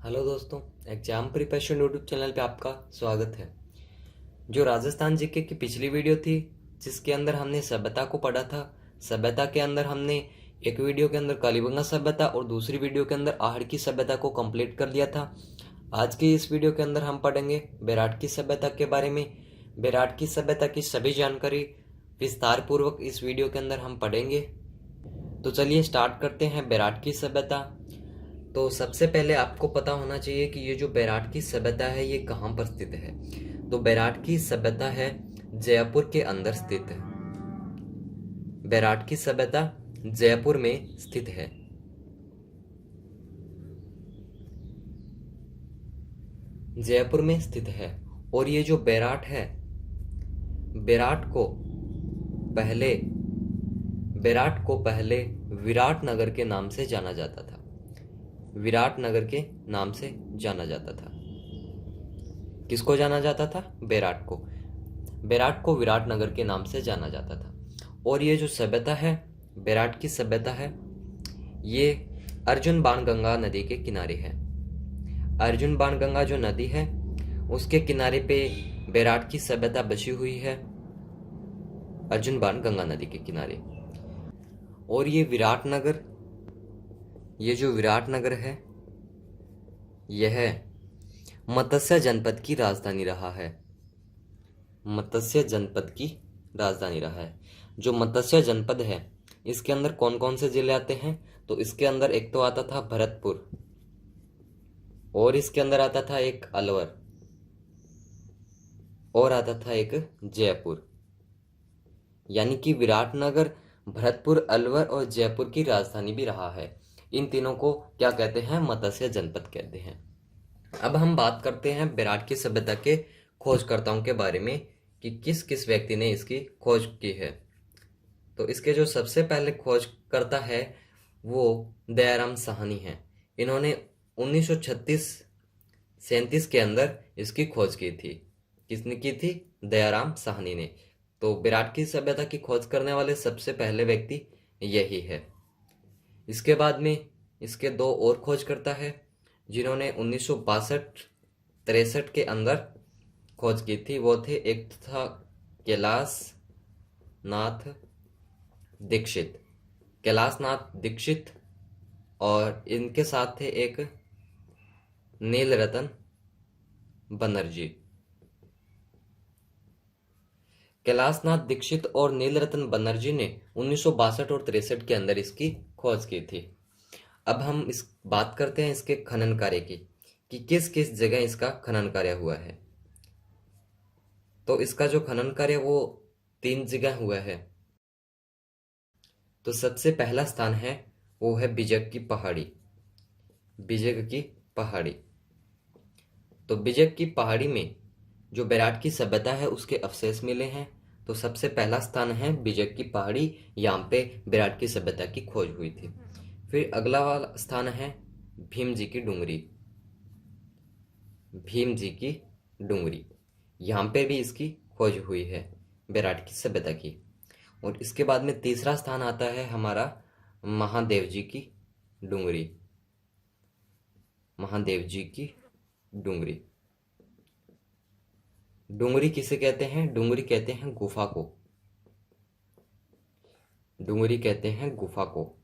Hello दोस्तों, exam preparation YouTube channel पे आपका स्वागत है। जो राजस्थान जीके की पिछली वीडियो थी जिसके अंदर हमने सभ्यता को पढ़ा था, सभ्यता के अंदर हमने एक वीडियो के अंदर कालीबंगा सभ्यता और दूसरी वीडियो के अंदर आहड़ की सभ्यता को कंप्लीट कर लिया था। आज की इस वीडियो के अंदर हम पढ़ेंगे बेराट की सभ्यता के बारे में। बेराट की सभ्यता की सभी जानकारी विस्तार पूर्वक इस वीडियो के अंदर हम पढ़ेंगे। तो चलिए स्टार्ट करते हैं बेराट की सभ्यता। तो सबसे पहले आपको पता होना चाहिए कि ये जो बेराट की सभ्यता है ये कहाँ पर स्थित है। तो बेराट की सभ्यता है जयपुर के अंदर स्थित है। बेराट की सभ्यता जयपुर में स्थित है। जयपुर में स्थित है। और ये जो बेराट है, पहले बेराट को पहले विराट नगर के नाम से जाना जाता था। विराट नगर के नाम से जाना जाता था। किसको जाना जाता था? बेराट को। बेराट को विराट नगर के नाम से जाना जाता था। और ये जो सभ्यता है, बेराट की सभ्यता है, ये अर्जुन बाणगंगा नदी के किनारे है। अर्जुन बाणगंगा जो नदी है उसके किनारे पे बेराट की सभ्यता बची हुई है। अर्जुन बाणगंगा नदी के किनारे। और ये जो विराट नगर है यह मत्स्य जनपद की राजधानी रहा है। मत्स्य जनपद की राजधानी रहा है। जो मत्स्य जनपद है इसके अंदर कौन कौन से जिले आते हैं? तो इसके अंदर एक तो आता था भरतपुर, और इसके अंदर आता था एक अलवर, और आता था एक जयपुर। यानी कि विराटनगर भरतपुर, अलवर और जयपुर की राजधानी भी रहा है। इन तीनों को क्या कहते हैं? मत्स्य जनपद कहते हैं। अब हम बात करते हैं बेराट की सभ्यता के खोजकर्ताओं के बारे में कि किस किस व्यक्ति ने इसकी खोज की है। तो इसके जो सबसे पहले खोजकर्ता है वो दयाराम साहनी है। इन्होंने 1936-37 के अंदर इसकी खोज की थी। किसने की थी? दयाराम साहनी ने। तो बेराट की सभ्यता की खोज करने वाले सबसे पहले व्यक्ति यही है। इसके बाद में इसके दो और खोजकर्ता है जिन्होंने 1962-63 के अंदर खोज की थी। वो थे, एक था कैलाश नाथ दीक्षित, और इनके साथ थे एक नीलरतन बनर्जी। कैलाशनाथ दीक्षित और नीलरतन बनर्जी ने 1962 और 63 के अंदर इसकी खोज की थी। अब हम इस बात करते हैं इसके खनन कार्य की कि किस किस जगह इसका खनन कार्य हुआ है। तो इसका जो खनन कार्य वो 3 जगह हुआ है। तो सबसे पहला स्थान है वो है बिजक की पहाड़ी। तो बिजक की पहाड़ी में जो बेराट की सभ्यता है उसके अवशेष मिले हैं। तो सबसे पहला स्थान है बिजक की पहाड़ी, यहाँ पे बेराट की सभ्यता की खोज हुई थी। फिर अगला वाला स्थान है भीम जी की डूंगरी, यहाँ पे भी इसकी खोज हुई है बेराट की सभ्यता की। और इसके बाद में तीसरा स्थान आता है हमारा महादेव जी की डूंगरी। डूंगरी किसे कहते हैं? डूंगरी कहते हैं गुफा को।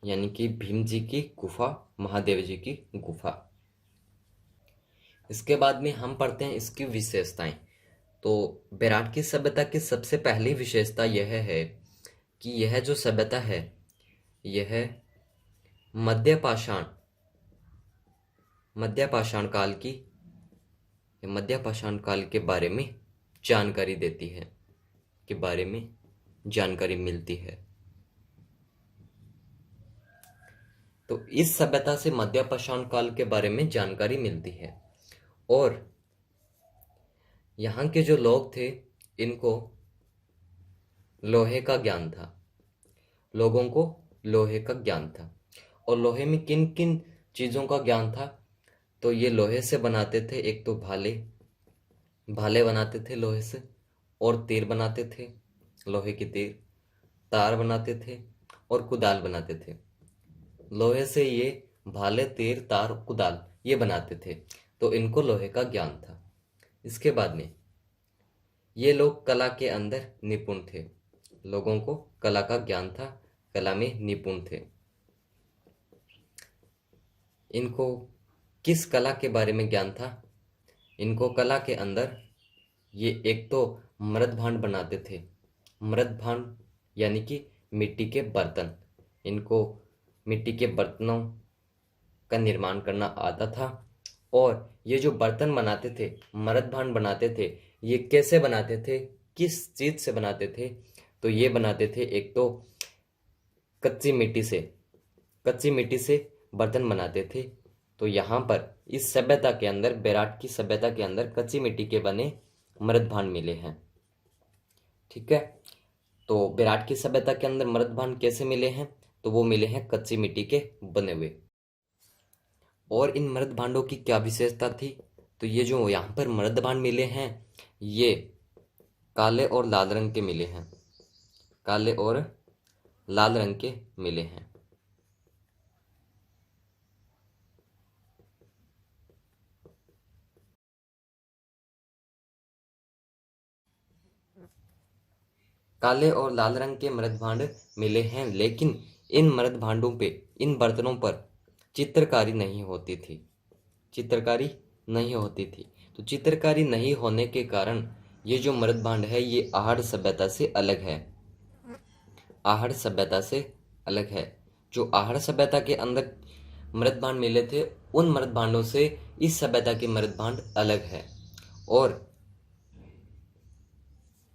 यानी कि भीम जी की गुफा, महादेव जी की गुफा। इसके बाद में हम पढ़ते हैं इसकी विशेषताएं। तो बेराट की सभ्यता की सबसे पहली विशेषता यह है कि यह जो सभ्यता है यह मध्य पाषाण काल के बारे में जानकारी देती है, के बारे में जानकारी मिलती है। तो इस सभ्यता से मध्य पाषाण काल के बारे में जानकारी मिलती है। और यहाँ के जो लोग थे इनको लोहे का ज्ञान था। लोगों को लोहे का ज्ञान था। और लोहे में किन किन चीज़ों का ज्ञान था? तो ये लोहे से बनाते थे, एक तो भाले बनाते थे लोहे से, और तीर बनाते थे, लोहे की तीर, तार बनाते थे और कुदाल बनाते थे। लोहे से ये भाले, तीर, तार, कुदाल ये बनाते थे। तो इनको लोहे का ज्ञान था। इसके बाद में ये लोग कला के अंदर निपुण थे। लोगों को कला का ज्ञान था, कला में निपुण थे। इनको किस कला के बारे में ज्ञान था? इनको कला के अंदर ये एक तो मृद भांड बनाते थे। मृद भांड यानी कि मिट्टी के बर्तन। इनको मिट्टी के बर्तनों का निर्माण करना आता था। और ये जो बर्तन बनाते थे, मृद भांड बनाते थे, ये कैसे बनाते थे, किस चीज से बनाते थे? तो ये बनाते थे एक तो कच्ची मिट्टी से। कच्ची मिट्टी से बर्तन बनाते थे। तो यहाँ पर इस सभ्यता के अंदर, बेराट की सभ्यता के अंदर कच्ची मिट्टी के बने मृद भांड मिले हैं। ठीक है। तो बेराट की सभ्यता के अंदर मृद भांड कैसे मिले हैं? तो वो मिले हैं कच्ची मिट्टी के बने हुए। और इन मृद भांडों की क्या विशेषता थी? तो ये जो यहाँ पर मृद भांड मिले हैं, ये काले और लाल रंग के मिले हैं। काले और लाल रंग के मिले हैं। काले और लाल रंग के मृद भांड मिले हैं, लेकिन इन मृद भांडों पे, इन बर्तनों पर चित्रकारी नहीं होती थी। चित्रकारी नहीं होती थी। तो चित्रकारी नहीं होने के कारण ये जो मृद भांड है, ये आहड़ सभ्यता से अलग है। आहड़ सभ्यता से अलग है। जो आहड़ सभ्यता के अंदर मृद भांड मिले थे, उन मृद भांडों से इस सभ्यता के मृद भांड अलग है। और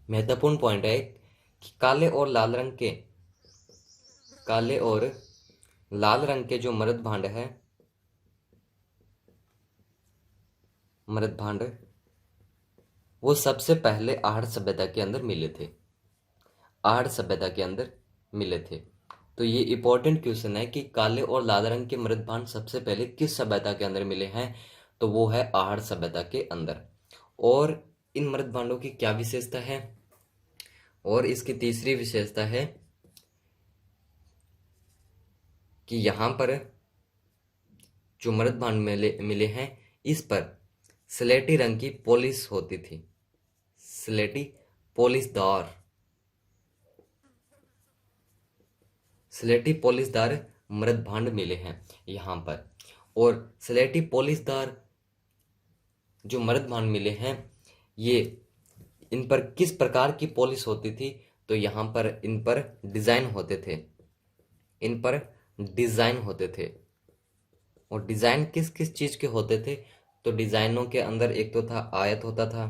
महत्वपूर्ण पॉइंट है कि काले और लाल रंग के जो मृद भांड है, मृद भांड वो सबसे पहले आहड़ सभ्यता के अंदर मिले थे। आहड़ सभ्यता के अंदर मिले थे। तो ये इंपॉर्टेंट क्वेश्चन है कि काले और लाल रंग के मृद भांड सबसे पहले किस सभ्यता के अंदर मिले हैं? तो वो है आहड़ सभ्यता के अंदर। और इन मृद भांडों की क्या विशेषता है? और इसकी तीसरी विशेषता है कि यहाँ पर जो मृद भांड मिले हैं, इस पर स्लेटी रंग की पॉलिश होती थी। स्लेटी पॉलिशदार, स्लेटी पॉलिशदार मृद भांड मिले हैं यहाँ पर। और स्लेटी पॉलिशदार जो मृद भांड मिले हैं, ये इन पर किस प्रकार की पॉलिश होती थी? तो यहाँ पर इन पर डिजाइन होते थे। इन पर डिजाइन होते थे। और डिजाइन किस किस चीज के होते थे? तो डिजाइनों के अंदर एक तो था आयत होता था,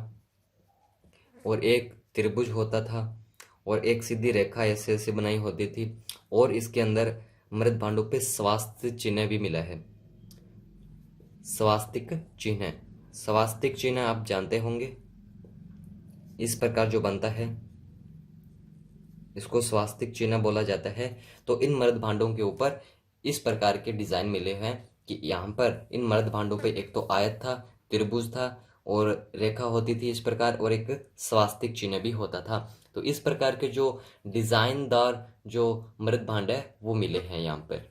और एक त्रिभुज होता था, और एक सीधी रेखा ऐसे ऐसे बनाई होती थी। और इसके अंदर मृद भांडों पे स्वास्तिक चिन्ह भी मिला है। स्वास्तिक चिन्ह, स्वास्तिक चिन्ह आप जानते होंगे। इस प्रकार जो बनता है, इसको स्वास्तिक चिन्ह बोला जाता है। तो इन मृद भांडों के ऊपर इस प्रकार के डिजाइन मिले हैं कि यहाँ पर इन मृद भांडों पे एक तो आयत था, त्रिभुज था, और रेखा होती थी इस प्रकार, और एक स्वास्तिक चिन्ह भी होता था। तो इस प्रकार के जो डिजाइनदार जो मृद भांड है, वो मिले हैं यहाँ पर।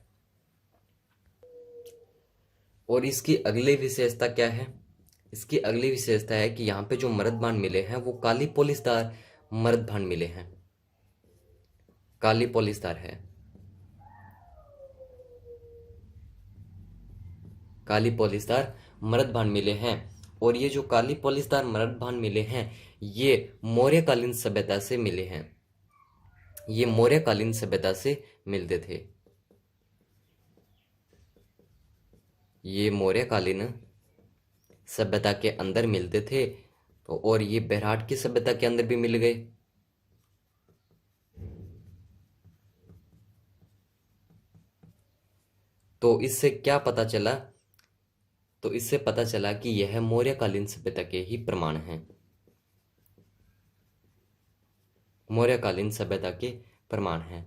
और इसकी अगली विशेषता क्या है? इसकी अगली विशेषता है कि यहाँ पे जो मृद भांड मिले हैं, वो काली पॉलिशदार मृद भांड मिले हैं। काली पॉलिशदार है, काली पॉलिशदार मृद भांड मिले हैं। और ये जो काली पॉलिशदार मृद भांड मिले हैं, ये मौर्यकालीन सभ्यता से मिले हैं। ये मौर्यकालीन सभ्यता से मिलते थे। ये मौर्यकालीन सभ्यता के अंदर मिलते थे। तो और ये बेरहाट की सभ्यता के अंदर भी मिल गए। तो इससे क्या पता चला? तो इससे पता चला कि यह मौर्यकालीन सभ्यता के ही प्रमाण हैं। मौर्यकालीन सभ्यता के प्रमाण हैं।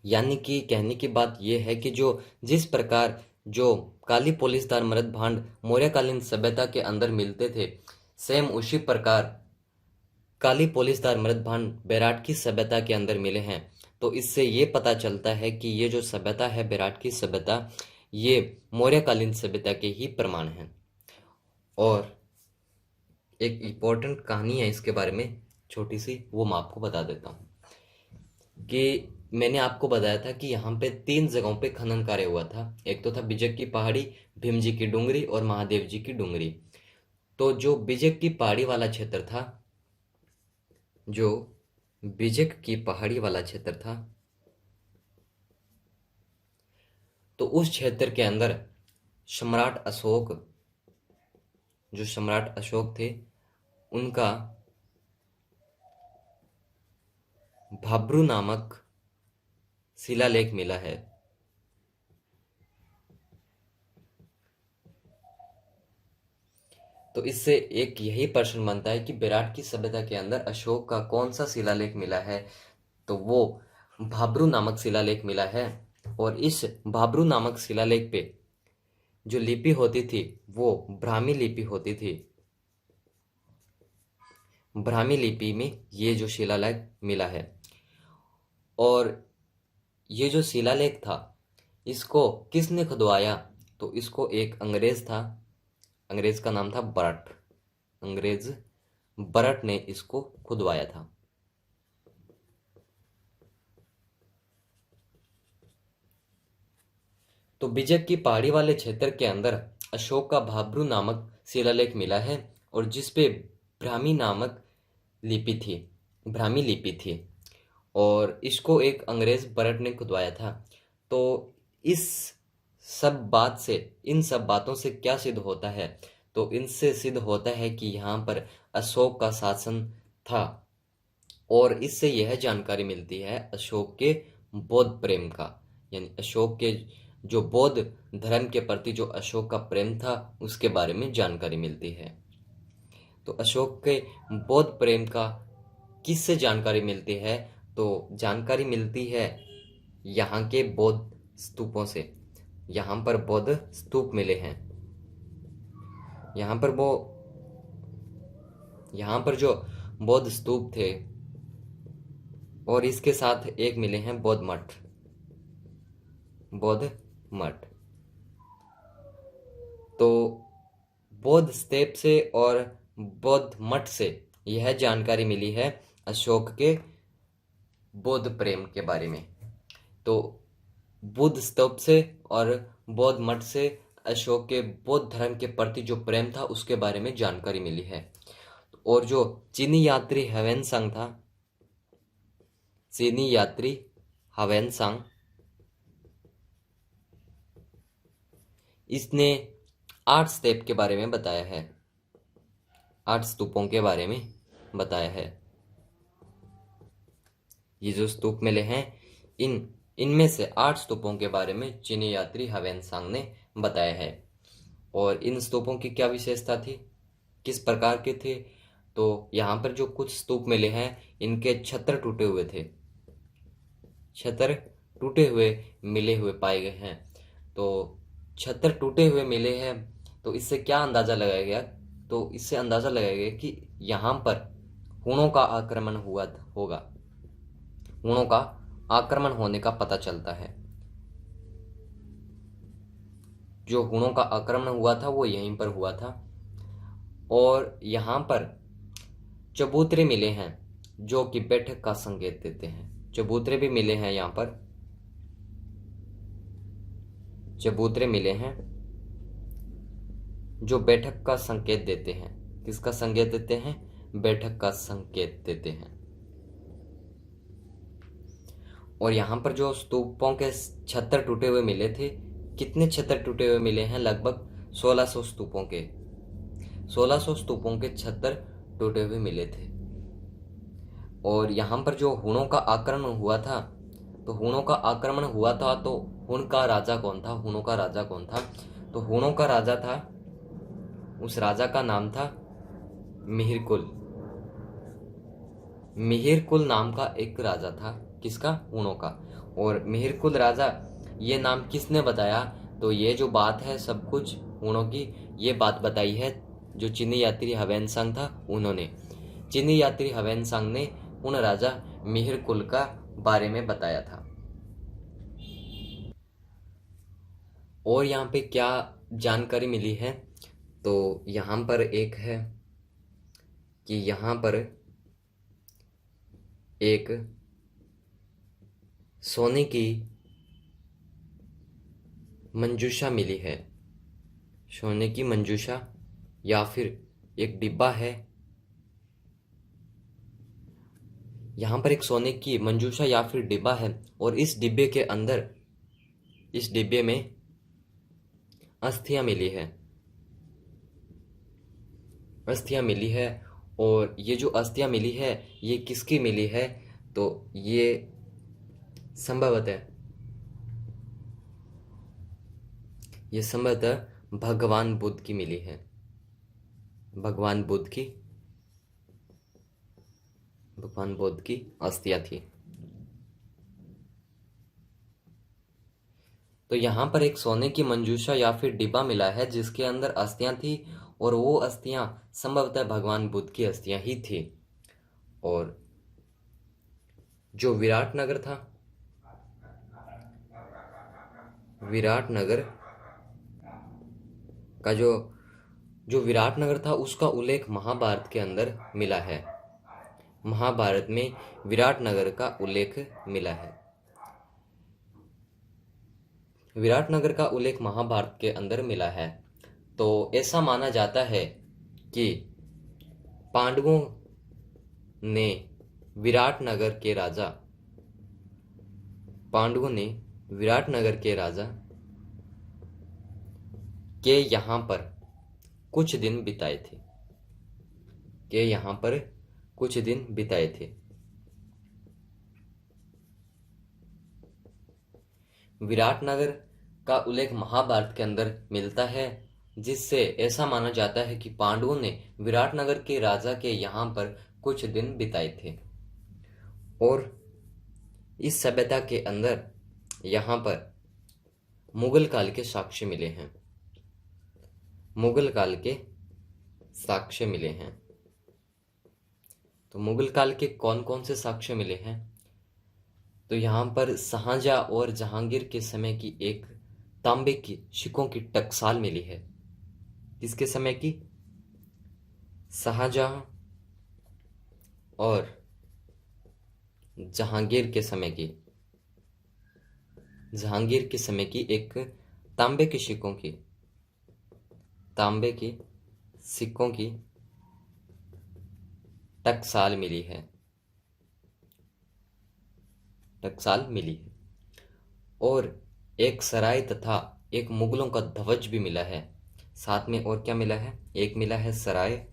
यानी कि कहने की बात यह है कि जो जिस प्रकार जो काली पॉलिशदार मृद भांड मौर्यकालीन सभ्यता के अंदर मिलते थे, सेम उसी प्रकार काली पोलिसदार मृतभांड बेराट की सभ्यता के अंदर मिले हैं। तो इससे ये पता चलता है कि ये जो सभ्यता है बेराट की सभ्यता, ये मौर्यकालीन सभ्यता के ही प्रमाण हैं। और एक इम्पोर्टेंट कहानी है इसके बारे में छोटी सी, वो मैं आपको बता देता हूँ कि मैंने आपको बताया था कि यहाँ पे 3 जगहों पे खनन कार्य हुआ था। एक तो था बिजक की पहाड़ी, भीम जी की डूंगरी और महादेव जी की डूंगरी। तो जो बिजक की पहाड़ी वाला क्षेत्र था, जो बिजक की पहाड़ी वाला क्षेत्र था, तो उस क्षेत्र के अंदर सम्राट अशोक, जो सम्राट अशोक थे, उनका भाब्रू नामक शिलालेख मिला है। तो इससे एक यही प्रश्न बनता है कि बेराट की सभ्यता के अंदर अशोक का कौन सा शिलालेख मिला है। तो वो भाब्रू नामक शिलालेख मिला है। और इस भाब्रू नामक शिलालेख पे जो लिपि होती थी वो ब्राह्मी लिपि होती थी। ब्राह्मी लिपि में ये जो शिलालेख मिला है। और ये जो शिलालेख था, इसको किसने खुदवाया? तो इसको एक अंग्रेज था, अंग्रेज का नाम था बरट। अंग्रेज बरट ने इसको खुदवाया था। तो बिजक की पहाड़ी वाले क्षेत्र के अंदर अशोक का भाब्रू नामक शिलालेख मिला है और जिसपे ब्राह्मी नामक लिपि थी, ब्राह्मी लिपि थी। और इसको एक अंग्रेज बरट ने खुदवाया था। तो इस सब बात से, इन सब बातों से क्या सिद्ध होता है? तो इनसे सिद्ध होता है कि यहाँ पर अशोक का शासन था। और इससे यह जानकारी मिलती है अशोक के बौद्ध प्रेम का, यानी अशोक के जो बौद्ध धर्म के प्रति जो अशोक का प्रेम था उसके बारे में जानकारी मिलती है। तो अशोक के बौद्ध प्रेम का किससे जानकारी मिलती है? तो जानकारी मिलती है यहाँ के बौद्ध स्तूपों से। यहाँ पर बौद्ध स्तूप मिले हैं। यहाँ पर जो बौद्ध स्तूप थे और इसके साथ एक मिले हैं बौद्ध मठ। बौद्ध मठ। तो बौद्ध स्तूप से और बौद्ध मठ से यह जानकारी मिली है अशोक के बौद्ध प्रेम के बारे में। तो बुद्ध स्तूप से और बौद्ध मठ से अशोक के बौद्ध धर्म के प्रति जो प्रेम था उसके बारे में जानकारी मिली है। और जो चीनी यात्री ह्वेनसांग था, चीनी यात्री ह्वेनसांग, इसने 8 स्तूप के बारे में बताया है। 8 स्तूपों के बारे में बताया है। ये जो स्तूप मिले हैं, इनमें से 8 स्तूपों के बारे में चीनी यात्री ह्वेनसांग ने बताया है। और इन स्तूपों की क्या विशेषता थी, किस प्रकार के थे? तो यहाँ पर जो कुछ स्तूप मिले हैं इनके छत्र टूटे हुए थे, छत्र टूटे हुए मिले हुए पाए गए हैं। तो छत्र टूटे हुए मिले हैं, तो इससे क्या अंदाजा लगाया गया? तो इससे अंदाजा लगाया गया कि यहाँ पर हुणों का आक्रमण हुआ होगा। हुणों का आक्रमण होने का पता चलता है। जो हुणों का आक्रमण हुआ था वो यहीं पर हुआ था। और यहाँ पर चबूतरे मिले हैं जो कि बैठक का संकेत देते हैं। चबूतरे भी मिले हैं, यहाँ पर चबूतरे मिले हैं जो बैठक का संकेत देते हैं। किसका संकेत देते हैं? बैठक का संकेत देते हैं। और यहाँ पर जो स्तूपों के छत्र टूटे हुए मिले थे, कितने छत्र टूटे हुए मिले हैं? लगभग 1600 स्तूपों के 1600 स्तूपों के छत्र टूटे हुए मिले थे। और यहाँ पर जो हुणों का आक्रमण हुआ था, तो हुणों का आक्रमण हुआ था, तो हुण का राजा कौन था? हुणों का राजा कौन था? तो हुणों का राजा था, उस राजा का नाम था मिहिरकुल। मिहिरकुल नाम का एक राजा था। किसका? हुणों का। और मिहिरकुल राजा, ये नाम किसने बताया? तो ये जो बात है सब कुछ हुणों की, ये बात बताई है जो चीनी यात्री ह्वेनसांग था उन्होंने, चीनी यात्री हवेन सांग ने उन राजा मिहिर कुल का बारे में बताया था। और यहाँ पे क्या जानकारी मिली है, तो यहाँ पर एक है कि यहाँ पर एक सोने की मंजूषा मिली है। सोने की मंजूषा या फिर एक डिब्बा है। यहाँ पर एक सोने की मंजूषा या फिर डिब्बा है और इस डिब्बे के अंदर, इस डिब्बे में अस्थियां मिली है। अस्थियां मिली है और ये जो अस्थियां मिली है ये किसकी मिली है, तो ये संभवतः भगवान बुद्ध की मिली है। भगवान बुद्ध की अस्थियां थी। तो यहाँ पर एक सोने की मंजूषा या फिर डिब्बा मिला है जिसके अंदर अस्थियां थी और वो अस्थियां संभवतः भगवान बुद्ध की अस्थियां ही थी। और जो विराटनगर था, विराटनगर का जो विराटनगर था उसका उल्लेख महाभारत के अंदर मिला है। महाभारत में विराटनगर का उल्लेख मिला है। विराटनगर का उल्लेख महाभारत के अंदर मिला है। तो ऐसा माना जाता है कि पांडवों ने विराटनगर के राजा के यहाँ पर कुछ दिन बिताए थे। विराटनगर का उल्लेख महाभारत के अंदर मिलता है, जिससे ऐसा माना जाता है कि पांडवों ने विराटनगर के राजा के यहाँ पर कुछ दिन बिताए थे। और इस सभ्यता के अंदर यहाँ पर मुगल काल के साक्ष्य मिले हैं। मुगल काल के साक्ष्य मिले हैं। तो मुगल काल के कौन कौन से साक्ष्य मिले हैं, तो यहाँ पर शाहजहां और जहांगीर के समय की एक तांबे की सिक्कों की टकसाल मिली है। किसके समय की? शाहजहां और जहांगीर के समय की। जहांगीर के समय की एक तांबे की सिक्कों की टकसाल मिली है। और एक सराय तथा एक मुगलों का ध्वज भी मिला है साथ में। और क्या मिला है? एक मिला है सराय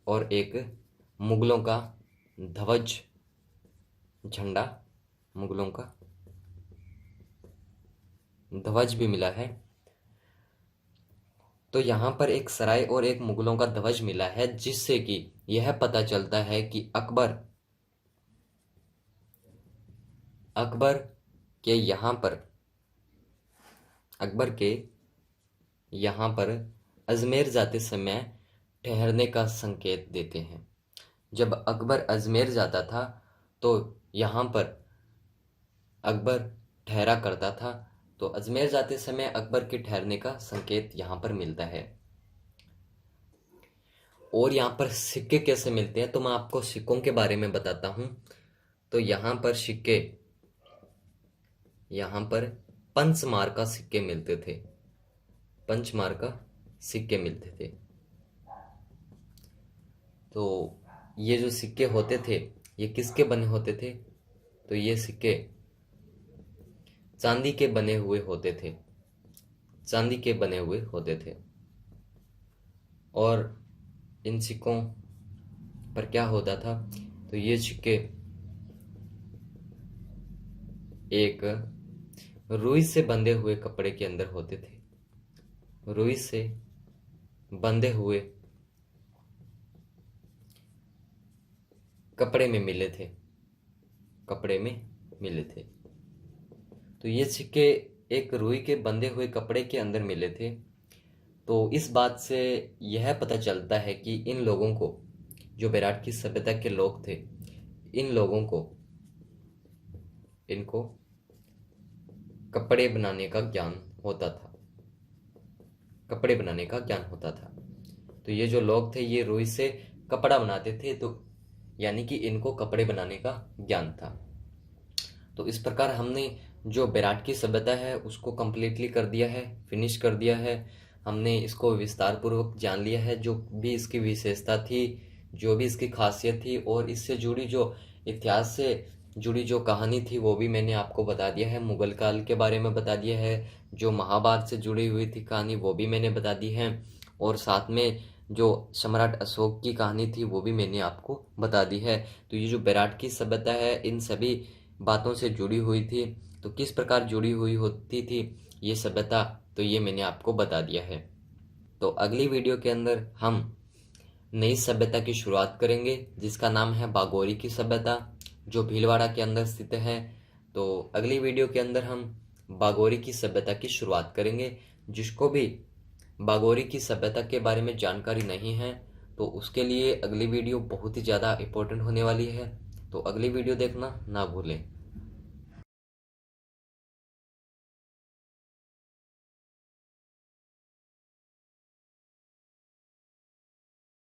और एक मुगलों का ध्वज, झंडा, मुगलों का ध्वज भी मिला है। तो यहाँ पर एक सराय और एक मुगलों का ध्वज मिला है, जिससे कि यह पता चलता है कि अकबर के यहाँ पर अजमेर जाते समय ठहरने का संकेत देते हैं। जब अकबर अजमेर जाता था तो यहाँ पर अकबर ठहरा करता था। तो अजमेर जाते समय अकबर के ठहरने का संकेत यहाँ पर मिलता है। और यहाँ पर सिक्के कैसे मिलते हैं, तो मैं आपको सिक्कों के बारे में बताता हूँ। तो यहाँ पर पंचमार का सिक्के मिलते थे। तो ये जो सिक्के होते थे ये किसके बने होते थे, तो ये सिक्के चांदी के बने हुए होते थे। और इन सिक्कों पर क्या होता था, तो ये सिक्के एक रुई से बंधे हुए कपड़े के अंदर होते थे। रुई से बंधे हुए कपड़े में मिले थे। तो ये सिक्के एक रुई के बंधे हुए कपड़े के अंदर मिले थे। तो इस बात से यह पता चलता है कि इन लोगों को, जो बेराट की सभ्यता के लोग थे, इन लोगों को, इनको कपड़े बनाने का ज्ञान होता था। कपड़े बनाने का ज्ञान होता था। तो ये जो लोग थे ये रुई से कपड़ा बनाते थे, तो यानी कि इनको कपड़े बनाने का ज्ञान था। तो इस प्रकार हमने जो बेराट की सभ्यता है उसको कंप्लीटली कर दिया है, फिनिश कर दिया है। हमने इसको विस्तार पूर्वक जान लिया है, जो भी इसकी विशेषता थी, जो भी इसकी खासियत थी, और इससे जुड़ी जो इतिहास से जुड़ी जो कहानी थी वो भी मैंने आपको बता दिया है। मुगल काल के बारे में बता दिया है, जो महाभारत से जुड़ी हुई थी कहानी वो भी मैंने बता दी है, और साथ में जो सम्राट अशोक की कहानी थी वो भी मैंने आपको बता दी है। तो ये जो बेराट की सभ्यता है इन सभी बातों से जुड़ी हुई थी। तो किस प्रकार जुड़ी हुई होती थी ये सभ्यता, तो ये मैंने आपको बता दिया है। तो अगली वीडियो के अंदर हम नई सभ्यता की शुरुआत करेंगे, जिसका नाम है बागोरी की सभ्यता, जो भीलवाड़ा के अंदर स्थित है। तो अगली वीडियो के अंदर हम बागोरी की सभ्यता की शुरुआत करेंगे। जिसको भी बागोरी की सभ्यता के बारे में जानकारी नहीं है तो उसके लिए अगली वीडियो बहुत ही ज़्यादा इम्पोर्टेंट होने वाली है। तो अगली वीडियो देखना ना भूलें।